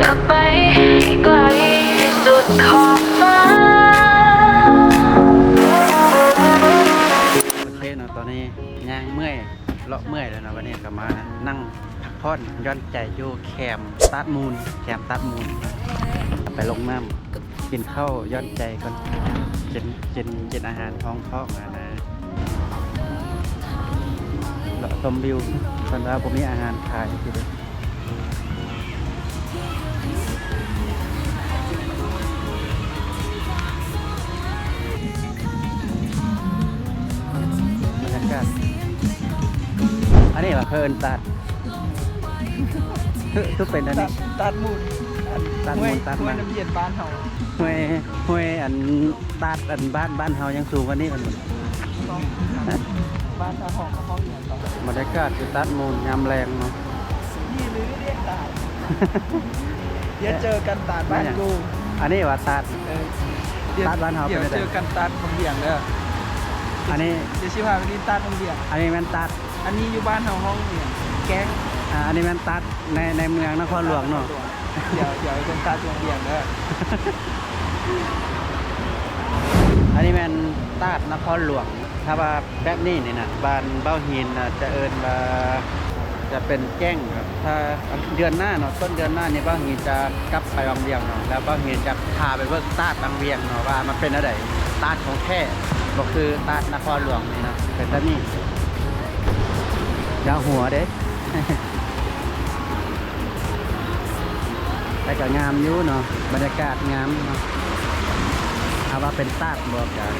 อยากไปไกลที่สุดขอบฟ้าโอเคเนาะตอนนี้ย่างเมื่อยเลาะเมื่อยแล้วนะวันนี้ก็มานั่งพักผ่อนย้อนใจอยู่แคมป์ตัดมูลไปลงน้ำกินข้าวย้อนใจก่อนกินอาหารท้องนะเลาะชมวิวตอนนี้ผมมีอาหารขายทีเดียวบรรยากาศอันนี้ว่าเพิ่นตัดทุกเป็นอันนี้ตัดมูลตัดมาน้ำเย็นบ้านเฮาห้วยอันตัดอันบ้านเฮายังสูงกว่านี้มันบ้านห้องอย่างต่อบ รรยากาศคือตัดมูลยามแรงเนาะนี่หรือเรียกตาดเดี๋ยวเจอกันตาดบ้านกูอันนี้ว่าตัดบ้านเฮาเดี๋ยวเจอกันตาดบางเบี่ยงเด้ออันนี้เดี๋ยวชิพาไปนี่ตาดบางเบี่ยงอันนี้แม่นตัดอันนี้อยู่บ้านเฮาห้องเนี่ยแก๊งอันนี้แม่นตัดในเมืองนครหลวงเนาะเดี๋ยวเป็นตาดบางเบี่ยงเด้ออันนี้แม่นตัดนครหลวงถ้าว่าแบบนี้นี่นะบ้านเบ้าหินจะเอิ้นว่าจะเป็นแจ้งครับถ้าเดือนหน้าเนาะต้นเดือนหน้านี่เบ้าหินจะกลับไปบางเวียงเนาะแล้วเบ้าหินจะพาไปเบิ่งตัดบางเวียงเนาะว่ามันเป็นอะไรตัดของแท้ก็คือตัดนครหลวงนี่นะเป็นแบบนี้ยาวหัวเด้ แต่ก็งามอยู่เนาะบรรยากาศงามเนาะเอาว่าเป็นตาดบอกกัน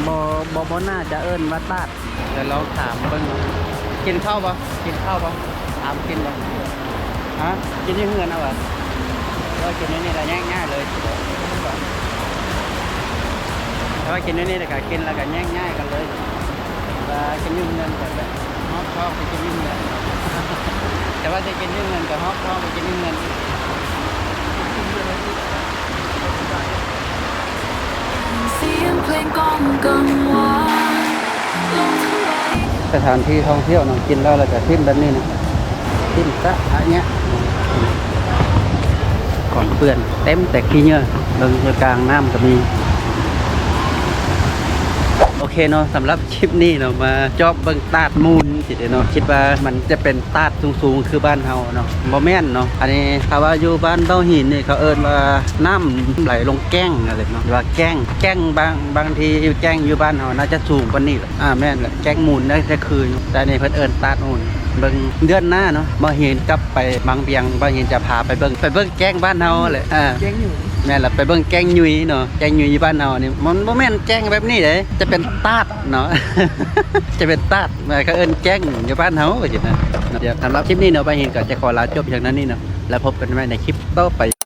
บ่น่าจะเอิ้นว่าตาดแต่เราถามเบิ่งกินข้าวบ่ถามกินบ่ฮะกินที่เฮือนเอาบ่ว่ากินนี่ได้ง่ายๆเลยแต่ว่ากินนี่ก็กินแล้วก็ง่ายๆกันเลยว่ากินที่เฮือนแบบฮอกเข้าไปกินที่เฮือนแต่ว่าจะกินที่เฮือนก็ฮอกเข้าไปกินที่เฮือนเสียงเพลงก้องกังวานลงทะเลสถานที่ท่องเที่ยวเนาะกินแล้วเราจะทิ้มแบบนี้นะทิ้มซะอะไรเงี้ยของเปื่อนเต็มแต่ขี้เหงื่อเบิ่งอยู่กลางน้ำก็มีโอเคเนาะสำหรับคลิปนี้เนาะมาจอบเบิ่งตาดมูลสิเนาะคิดว่ามันจะเป็นตาดสูงๆคือบ้านเฮาเนาะบ่แม่นเนาะอันนี้ถ้าว่าอยู่บ้านเบ้าหินนี่เขาเอิ้นว่าน้ำไหลลงแก้งอะไรเนาะว่าแก้งบางทีแก้งอยู่บ้านเฮาน่าจะสูงกว่านี้แหละแม่นแหละแก้งมูลได้แต่คืนแต่นี่เพิ่นเอิ้นตาดมูลเบิ่งเดือนหน้าเนาะบ่เห็นกลับไปบางเบียงบ่เห็นจะพาไปเบิ่งแก้งบ้านเฮาแหละแก๊งอยู่แม่นละไปเบิ่งแกงยุยเนาะแกงยุยบ้านเฮานี่มันบ่แม่นแกงแบบนี้เด้จะเป็นตาดเนาะ จะเป็นตาดแม่ก็เอิ้นแกงอยู่บ้านเฮาว่าจังนั้นเดี๋ยวสำหรับคลิปนี้เนาะไปเห็นก็จะขอลาจบอย่างนั้นนี่เนาะแล้วพบกันใหม่ในคลิปต่อไป